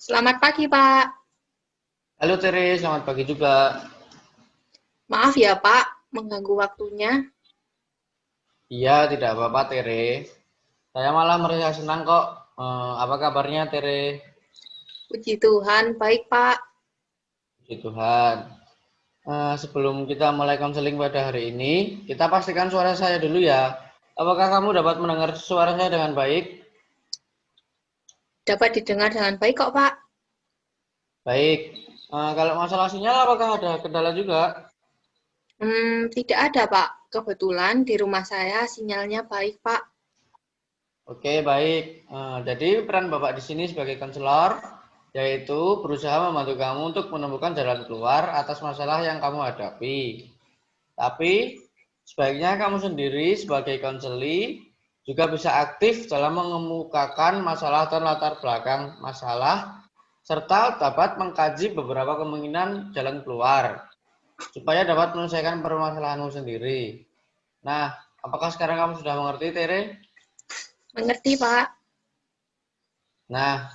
Selamat pagi, Pak. Halo Tere, selamat pagi juga. Maaf ya, Pak, mengganggu waktunya. Iya, tidak apa-apa Tere. Saya malah merasa senang kok. Apa kabarnya Tere? Puji Tuhan, baik, Pak. Puji Tuhan. Sebelum kita mulai konseling pada hari ini, kita pastikan suara saya dulu ya. Apakah kamu dapat mendengar suara saya dengan baik? Dapat didengar dengan baik kok, Pak. Baik. Kalau masalah sinyal, apakah ada kendala juga? Tidak ada, Pak. Kebetulan di rumah saya sinyalnya baik, Pak. Oke, baik. Jadi peran Bapak di sini sebagai konselor yaitu berusaha membantu kamu untuk menemukan jalan keluar atas masalah yang kamu hadapi. Tapi sebaiknya kamu sendiri sebagai konseli juga bisa aktif dalam mengemukakan masalah dan latar belakang masalah serta dapat mengkaji beberapa kemungkinan jalan keluar supaya dapat menyelesaikan permasalahanmu sendiri. Nah, apakah sekarang kamu sudah mengerti, Tere? Mengerti, Pak? Nah,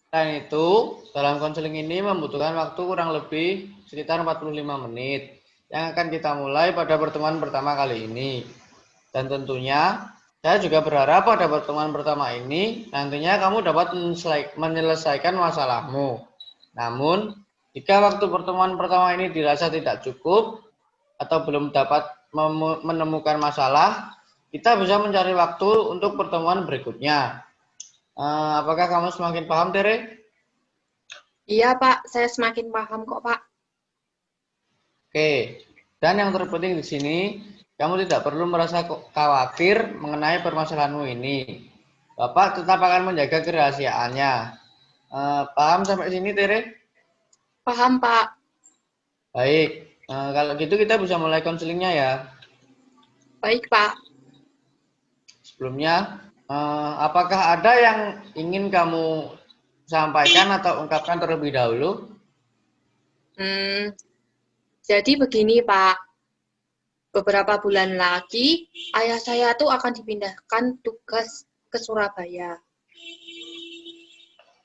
selain itu, dalam konseling ini membutuhkan waktu kurang lebih sekitar 45 menit yang akan kita mulai pada pertemuan pertama kali ini. Dan tentunya, saya juga berharap pada pertemuan pertama ini nantinya kamu dapat menyelesaikan masalahmu. Namun, jika waktu pertemuan pertama ini dirasa tidak cukup atau belum dapat menemukan masalah, kita bisa mencari waktu untuk pertemuan berikutnya. Apakah kamu semakin paham, Tere? Iya, Pak. Saya semakin paham kok, Pak. Oke, dan yang terpenting di sini, kamu tidak perlu merasa khawatir mengenai permasalahanmu ini. Bapak tetap akan menjaga kerahasiaannya. Paham sampai sini, Tere? Paham, Pak. Baik, kalau gitu kita bisa mulai konselingnya ya. Baik, Pak. Sebelumnya, apakah ada yang ingin kamu sampaikan atau ungkapkan terlebih dahulu? Hmm, jadi begini, Pak. Beberapa bulan lagi, ayah saya tuh akan dipindahkan tugas ke Surabaya.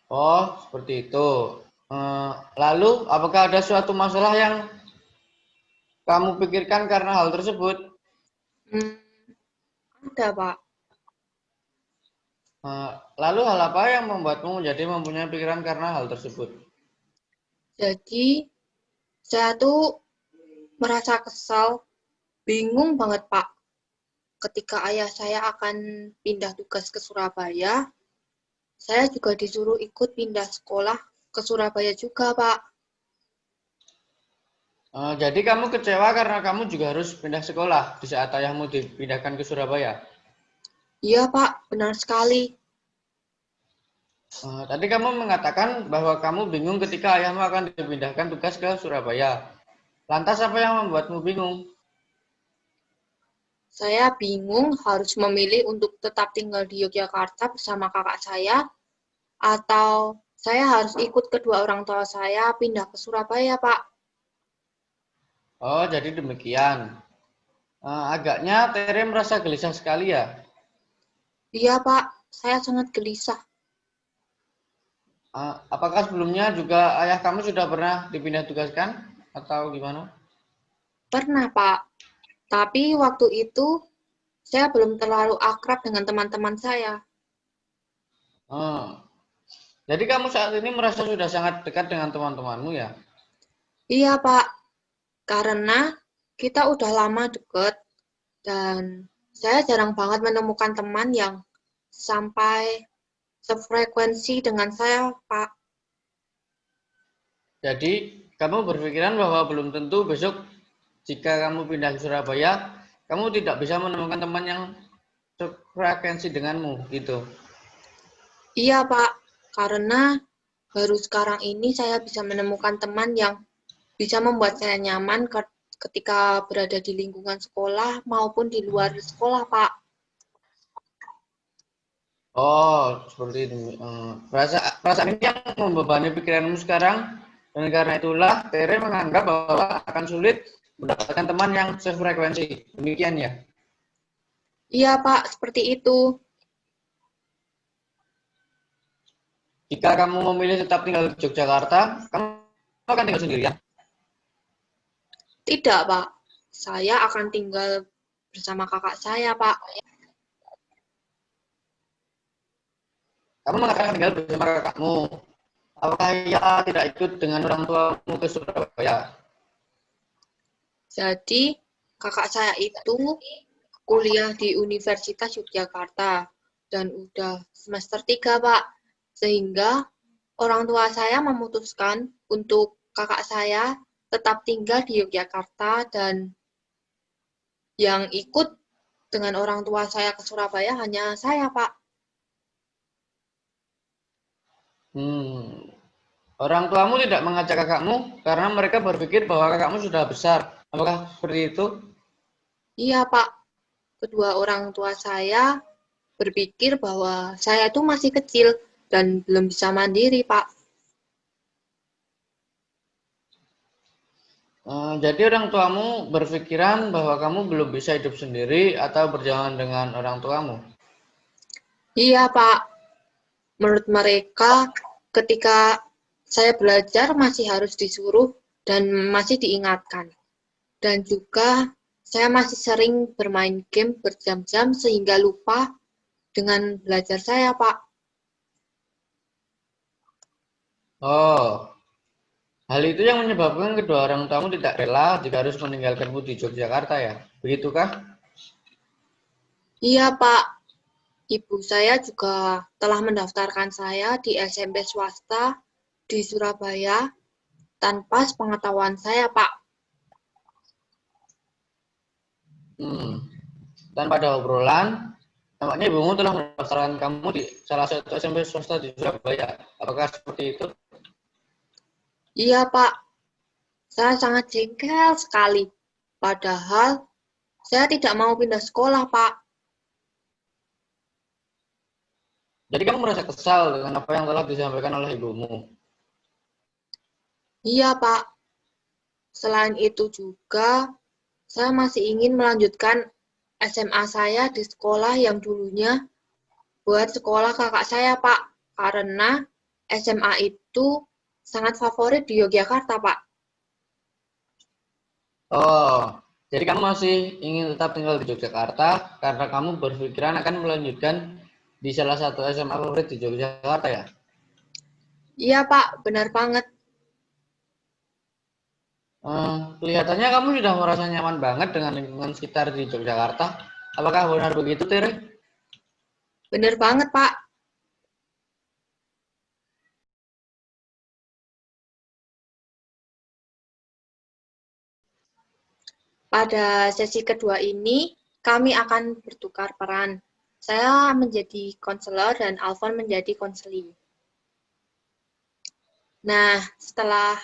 Oh, seperti itu. Lalu, apakah ada suatu masalah yang kamu pikirkan karena hal tersebut? Hmm, ada, Pak. Lalu hal apa yang membuatmu menjadi mempunyai pikiran karena hal tersebut? Jadi, saya tuh merasa kesal, bingung banget, Pak. Ketika ayah saya akan pindah tugas ke Surabaya, saya juga disuruh ikut pindah sekolah ke Surabaya juga, Pak. Jadi kamu kecewa karena kamu juga harus pindah sekolah di saat ayahmu dipindahkan ke Surabaya. Iya, Pak, benar sekali. Tadi kamu mengatakan bahwa kamu bingung ketika ayahmu akan dipindahkan tugas ke Surabaya. Lantas apa yang membuatmu bingung? Saya bingung harus memilih untuk tetap tinggal di Yogyakarta bersama kakak saya, atau saya harus ikut kedua orang tua saya pindah ke Surabaya, Pak. Oh, jadi demikian. Agaknya Tere merasa gelisah sekali ya. Iya, Pak, saya sangat gelisah. Apakah sebelumnya juga ayah kamu sudah pernah dipindah tugaskan atau gimana? Pernah, Pak. Tapi waktu itu saya belum terlalu akrab dengan teman-teman saya. Oh, jadi kamu saat ini merasa sudah sangat dekat dengan teman-temanmu ya? Iya, Pak, karena kita udah lama deket dan saya jarang banget menemukan teman yang sampai sefrekuensi dengan saya, Pak. Jadi kamu berpikiran bahwa belum tentu besok jika kamu pindah ke Surabaya, kamu tidak bisa menemukan teman yang sefrekuensi denganmu gitu. Iya, Pak, karena baru sekarang ini saya bisa menemukan teman yang bisa membuat saya nyaman ketika berada di lingkungan sekolah maupun di luar sekolah, Pak. Oh, seperti itu. Perasaan ini yang membebani pikiranmu sekarang, dan karena itulah Tere menganggap bahwa akan sulit mendapatkan teman yang sefrekuensi. Demikian ya. Iya, Pak, seperti itu. Jika kamu memilih tetap tinggal di Yogyakarta, kamu akan tinggal sendirian. Tidak, Pak. Saya akan tinggal bersama kakak saya, Pak. Kamu mengatakan tinggal bersama kakakmu. Apakah ia tidak ikut dengan orang tuamu ke Surabaya? Jadi, kakak saya itu kuliah di Universitas Yogyakarta dan udah semester 3, Pak. Sehingga orang tua saya memutuskan untuk kakak saya tetap tinggal di Yogyakarta dan yang ikut dengan orang tua saya ke Surabaya hanya saya, Pak. Orang tuamu tidak mengajak kakakmu karena mereka berpikir bahwa kakakmu sudah besar. Apakah seperti itu? Iya, Pak. Kedua orang tua saya berpikir bahwa saya itu masih kecil dan belum bisa mandiri, Pak. Jadi orang tuamu berpikiran bahwa kamu belum bisa hidup sendiri atau berjalan dengan orang tuamu. Iya, Pak. Menurut mereka, ketika saya belajar masih harus disuruh dan masih diingatkan. Dan juga saya masih sering bermain game berjam-jam sehingga lupa dengan belajar saya, Pak. Oh, hal itu yang menyebabkan kedua orang tuamu tidak rela jika harus meninggalkanmu di Yogyakarta ya? Begitukah? Iya, Pak. Ibu saya juga telah mendaftarkan saya di SMP swasta di Surabaya tanpa sepengetahuan saya, Pak. Hmm. Dan pada obrolan, nampaknya ibumu telah mendaftarkan kamu di salah satu SMP swasta di Surabaya. Apakah seperti itu? Iya, Pak. Saya sangat jengkel sekali. Padahal saya tidak mau pindah sekolah, Pak. Jadi kamu merasa kesal dengan apa yang telah disampaikan oleh ibumu. Iya, Pak. Selain itu juga, saya masih ingin melanjutkan SMA saya di sekolah yang dulunya buat sekolah kakak saya, Pak. Karena SMA itu sangat favorit di Yogyakarta, Pak. Oh, jadi kamu masih ingin tetap tinggal di Yogyakarta karena kamu berpikiran akan melanjutkan di salah satu SMA favorit di Yogyakarta ya? Iya, Pak. Benar banget. Kelihatannya kamu sudah merasa nyaman banget dengan lingkungan sekitar di Yogyakarta. Apakah benar begitu, Tere? Benar banget, Pak. Pada sesi kedua ini, kami akan bertukar peran. Saya menjadi konselor dan Alfon menjadi konseli. Nah, setelah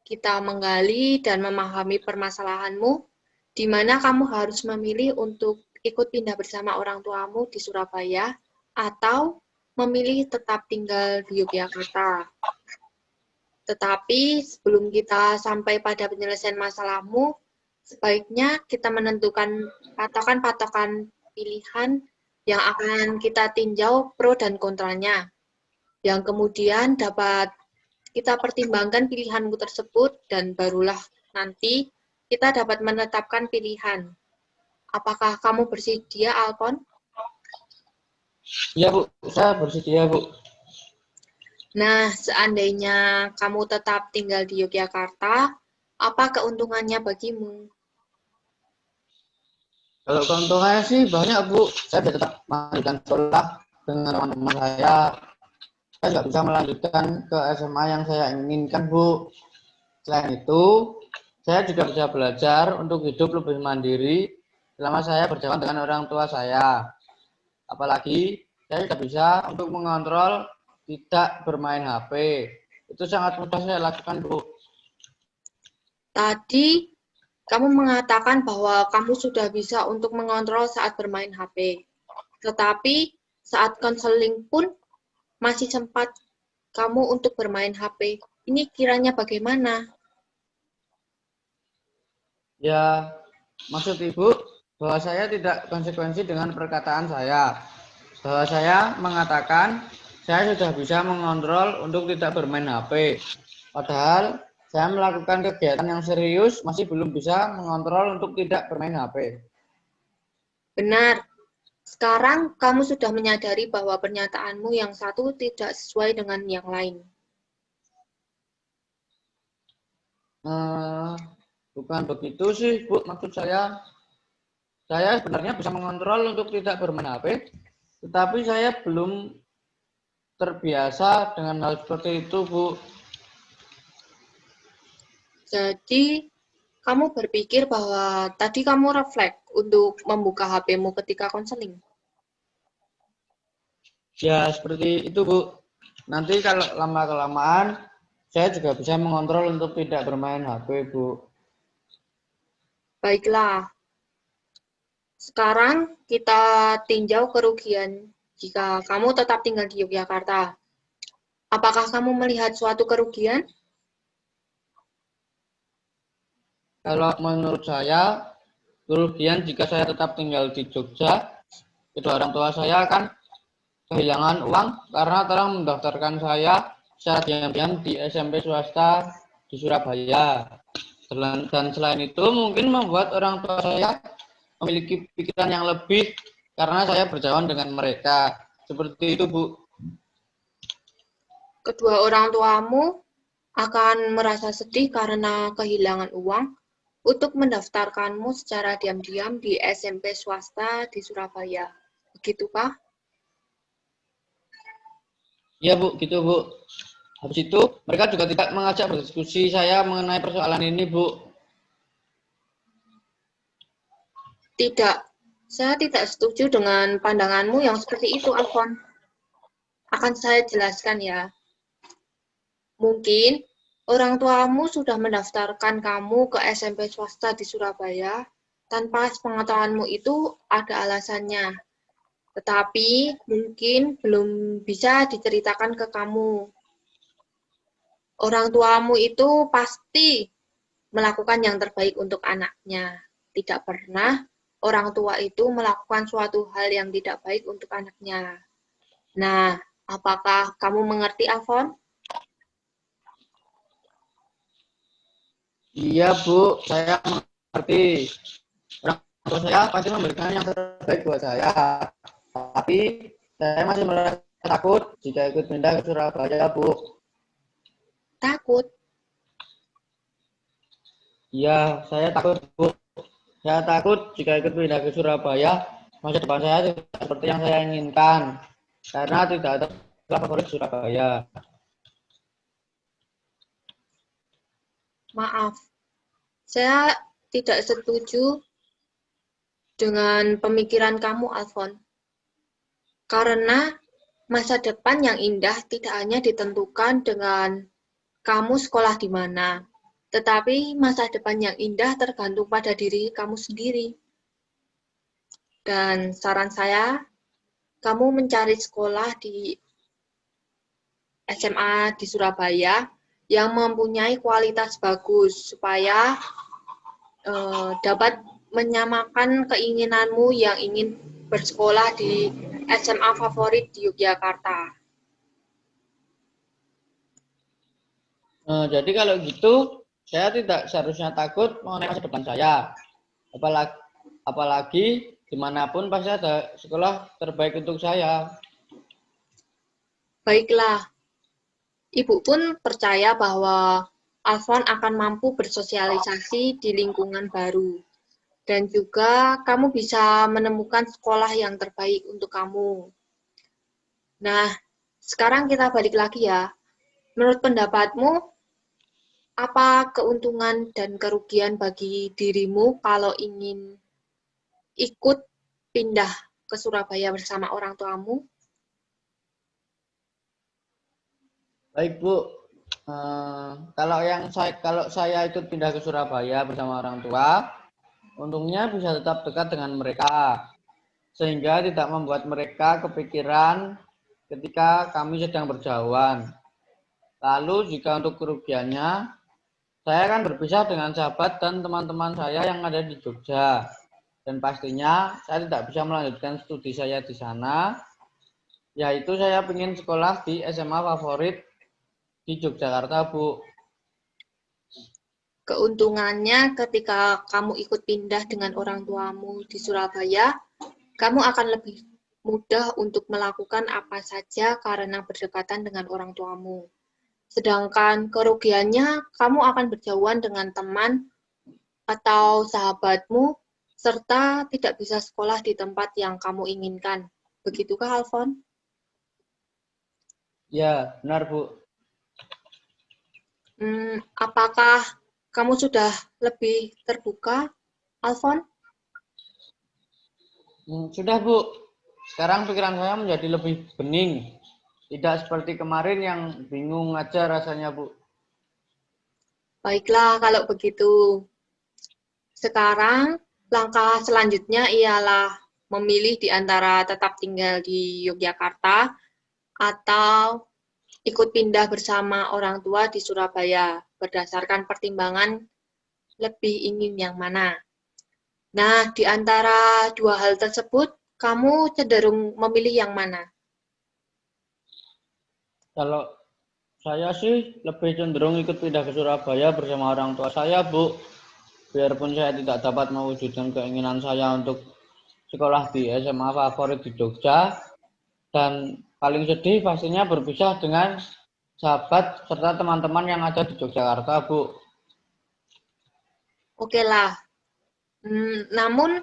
kita menggali dan memahami permasalahanmu, di mana kamu harus memilih untuk ikut pindah bersama orang tuamu di Surabaya atau memilih tetap tinggal di Yogyakarta. Tetapi sebelum kita sampai pada penyelesaian masalahmu, sebaiknya kita menentukan patokan-patokan pilihan yang akan kita tinjau pro dan kontranya, yang kemudian dapat kita pertimbangkan pilihanmu tersebut dan barulah nanti kita dapat menetapkan pilihan. Apakah kamu bersedia, Alpon? Iya, Bu. Saya bersedia, Bu. Nah, seandainya kamu tetap tinggal di Yogyakarta, apa keuntungannya bagimu? Kalau keuntungannya sih banyak, Bu. Saya bisa tetap melanjutkan sekolah dengan teman-teman saya. Saya nggak bisa melanjutkan ke SMA yang saya inginkan, Bu. Selain itu, saya juga bisa belajar untuk hidup lebih mandiri selama saya berjalan dengan orang tua saya. Apalagi saya tidak bisa untuk mengontrol tidak bermain HP. Itu sangat mudah saya lakukan, Bu. Tadi kamu mengatakan bahwa kamu sudah bisa untuk mengontrol saat bermain HP. Tetapi saat konseling pun masih sempat kamu untuk bermain HP. Ini kiranya bagaimana? Ya, maksud Ibu bahwa saya tidak konsekuensi dengan perkataan saya. Bahwa saya mengatakan saya sudah bisa mengontrol untuk tidak bermain HP. Padahal saya melakukan kegiatan yang serius masih belum bisa mengontrol untuk tidak bermain HP. Benar. Sekarang kamu sudah menyadari bahwa pernyataanmu yang satu tidak sesuai dengan yang lain. Bukan begitu sih, Bu. Maksud saya sebenarnya bisa mengontrol untuk tidak bermain HP, tetapi saya belum terbiasa dengan hal seperti itu, Bu. Jadi, kamu berpikir bahwa tadi kamu refleks untuk membuka HP-mu ketika konseling. Ya, seperti itu, Bu. Nanti kalau lama-kelamaan, saya juga bisa mengontrol untuk tidak bermain HP, Bu. Baiklah, sekarang kita tinjau kerugian jika kamu tetap tinggal di Yogyakarta. Apakah kamu melihat suatu kerugian? Kalau menurut saya, kerugian jika saya tetap tinggal di Jogja, kedua orang tua saya akan kehilangan uang karena telah mendaftarkan saya secara diam-diam di SMP swasta di Surabaya. Dan selain itu mungkin membuat orang tua saya memiliki pikiran yang lebih karena saya berjauhan dengan mereka. Seperti itu, Bu. Kedua orang tuamu akan merasa sedih karena kehilangan uang untuk mendaftarkanmu secara diam-diam di SMP swasta di Surabaya. Begitukah? Iya, Bu, gitu, Bu. Habis itu mereka juga tidak mengajak berdiskusi saya mengenai persoalan ini, Bu. Tidak, saya tidak setuju dengan pandanganmu yang seperti itu, Alfon. Akan saya jelaskan ya. Mungkin orang tuamu sudah mendaftarkan kamu ke SMP swasta di Surabaya tanpa sepengetahuanmu itu ada alasannya. Tetapi mungkin belum bisa diceritakan ke kamu. Orang tuamu itu pasti melakukan yang terbaik untuk anaknya. Tidak pernah orang tua itu melakukan suatu hal yang tidak baik untuk anaknya. Nah, apakah kamu mengerti, Alfon? Iya, Bu, saya mengerti. Orang tua saya pasti memberikan yang terbaik buat saya. Tapi saya masih merasa takut jika ikut pindah ke Surabaya, Bu. Takut. Iya, saya takut, Bu. Saya takut jika ikut pindah ke Surabaya, masa depan saya tidak seperti yang saya inginkan. Karena tidak ada sekolah favorit Surabaya. Maaf, saya tidak setuju dengan pemikiran kamu, Alfon. Karena masa depan yang indah tidak hanya ditentukan dengan kamu sekolah di mana, tetapi masa depan yang indah tergantung pada diri kamu sendiri. Dan saran saya, kamu mencari sekolah di SMA di Surabaya yang mempunyai kualitas bagus supaya dapat menyamakan keinginanmu yang ingin bersekolah di SMA favorit di Yogyakarta. Jadi kalau gitu, saya tidak seharusnya takut mengenai masa depan saya. Apalagi, apalagi dimanapun pasti ada sekolah terbaik untuk saya. Baiklah, Ibu pun percaya bahwa Alfon akan mampu bersosialisasi di lingkungan baru. Dan juga kamu bisa menemukan sekolah yang terbaik untuk kamu. Nah, sekarang kita balik lagi ya. Menurut pendapatmu, apa keuntungan dan kerugian bagi dirimu kalau ingin ikut pindah ke Surabaya bersama orang tuamu? Baik, Bu. Kalau saya ikut pindah ke Surabaya bersama orang tua, untungnya bisa tetap dekat dengan mereka, sehingga tidak membuat mereka kepikiran ketika kami sedang berjauhan. Lalu jika untuk kerugiannya, saya akan berpisah dengan sahabat dan teman-teman saya yang ada di Jogja. Dan pastinya saya tidak bisa melanjutkan studi saya di sana Yaitu saya ingin sekolah di SMA favorit di Yogyakarta, Bu. Keuntungannya ketika kamu ikut pindah dengan orang tuamu di Surabaya, kamu akan lebih mudah untuk melakukan apa saja karena berdekatan dengan orang tuamu. Sedangkan kerugiannya, kamu akan berjauhan dengan teman atau sahabatmu, serta tidak bisa sekolah di tempat yang kamu inginkan. Begitukah, Alfon? Ya, benar, Bu. Apakah kamu sudah lebih terbuka, Alfon? Sudah, Bu. Sekarang pikiran saya menjadi lebih bening. Tidak seperti kemarin yang bingung aja rasanya, Bu. Baiklah, kalau begitu. Sekarang, langkah selanjutnya ialah memilih di antara tetap tinggal di Yogyakarta atau ikut pindah bersama orang tua di Surabaya berdasarkan pertimbangan lebih ingin yang mana. Nah, di antara dua hal tersebut, kamu cenderung memilih yang mana? Kalau saya sih lebih cenderung ikut pindah ke Surabaya bersama orang tua saya, Bu. Biarpun saya tidak dapat mewujudkan keinginan saya untuk sekolah di SMA favorit di Jogja, dan paling sedih pastinya berpisah dengan sahabat serta teman-teman yang ada di Yogyakarta, Bu. Oke lah. Namun,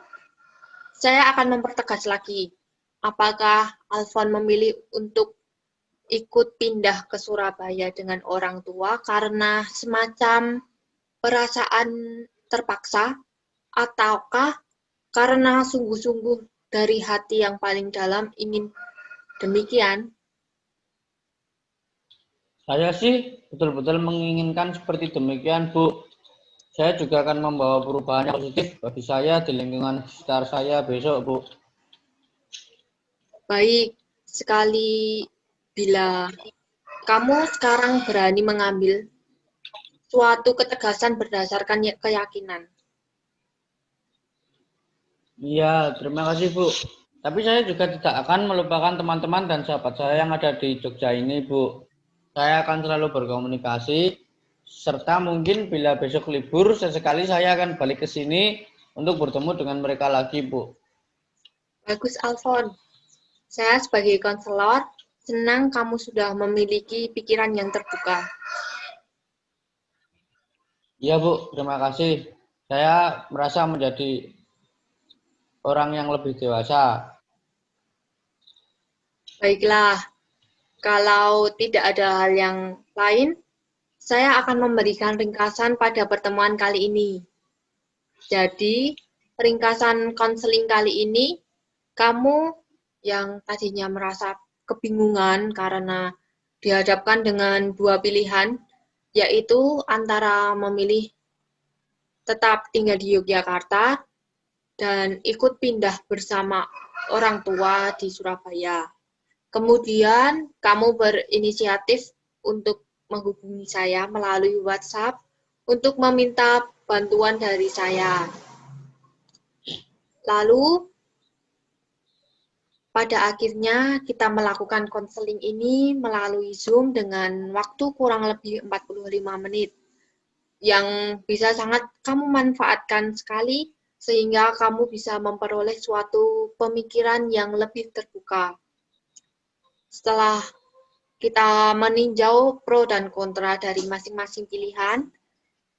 saya akan mempertegas lagi. Apakah Alfon memilih untuk ikut pindah ke Surabaya dengan orang tua karena semacam perasaan terpaksa, ataukah karena sungguh-sungguh dari hati yang paling dalam ingin demikian? Saya sih betul-betul menginginkan seperti demikian, Bu. Saya juga akan membawa perubahan yang positif bagi saya di lingkungan sekitar saya besok, Bu. Baik sekali bila kamu sekarang berani mengambil suatu ketegasan berdasarkan keyakinan. Iya, terima kasih, Bu. Tapi saya juga tidak akan melupakan teman-teman dan sahabat saya yang ada di Jogja ini, Bu. Saya akan selalu berkomunikasi, serta mungkin bila besok libur, sesekali saya akan balik ke sini untuk bertemu dengan mereka lagi, Bu. Bagus, Alfon. Saya sebagai konselor senang kamu sudah memiliki pikiran yang terbuka. Iya, Bu, terima kasih. Saya merasa menjadi orang yang lebih dewasa. Baiklah, kalau tidak ada hal yang lain, saya akan memberikan ringkasan pada pertemuan kali ini. Jadi, ringkasan konseling kali ini, kamu yang tadinya merasa kebingungan karena dihadapkan dengan dua pilihan, yaitu antara memilih tetap tinggal di Yogyakarta dan ikut pindah bersama orang tua di Surabaya. Kemudian, kamu berinisiatif untuk menghubungi saya melalui WhatsApp untuk meminta bantuan dari saya. Lalu, pada akhirnya kita melakukan konseling ini melalui Zoom dengan waktu kurang lebih 45 menit, yang bisa sangat kamu manfaatkan sekali sehingga kamu bisa memperoleh suatu pemikiran yang lebih terbuka. Setelah kita meninjau pro dan kontra dari masing-masing pilihan,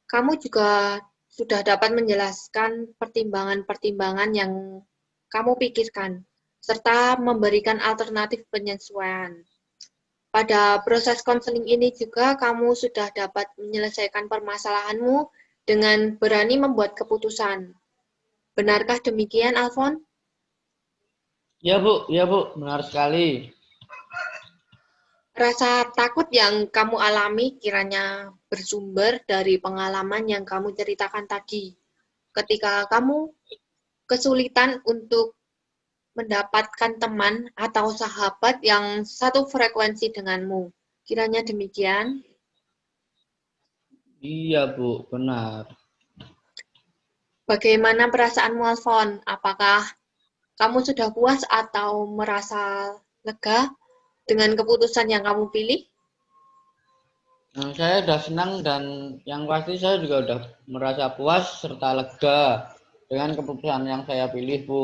kamu juga sudah dapat menjelaskan pertimbangan-pertimbangan yang kamu pikirkan, serta memberikan alternatif penyesuaian. Pada proses konseling ini juga kamu sudah dapat menyelesaikan permasalahanmu dengan berani membuat keputusan. Benarkah demikian, Alfon? Iya, Bu, benar sekali. Rasa takut yang kamu alami kiranya bersumber dari pengalaman yang kamu ceritakan tadi. Ketika kamu kesulitan untuk mendapatkan teman atau sahabat yang satu frekuensi denganmu. Kiranya demikian. Iya, Bu, benar. Bagaimana perasaanmu, Alfon? Apakah kamu sudah puas atau merasa lega? dengan keputusan yang kamu pilih? Saya sudah senang dan yang pasti saya juga sudah merasa puas serta lega dengan keputusan yang saya pilih, Bu.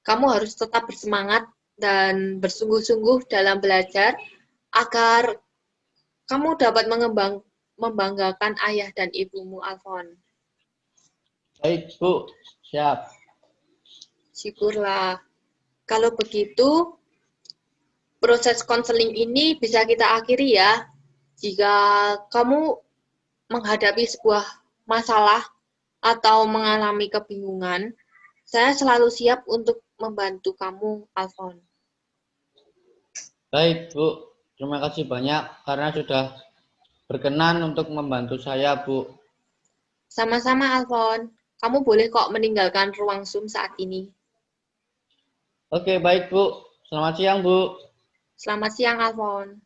Kamu harus tetap bersemangat dan bersungguh-sungguh dalam belajar agar kamu dapat membanggakan ayah dan ibumu, Alfon. Baik, Bu. Siap. Syukurlah. Kalau begitu, proses konseling ini bisa kita akhiri ya. Jika kamu menghadapi sebuah masalah atau mengalami kebingungan, saya selalu siap untuk membantu kamu, Alfon. Baik, Bu. Terima kasih banyak karena sudah berkenan untuk membantu saya, Bu. Sama-sama, Alfon. Kamu boleh kok meninggalkan ruang Zoom saat ini. Oke, baik, Bu. Selamat siang, Bu. Selamat siang, Alfon.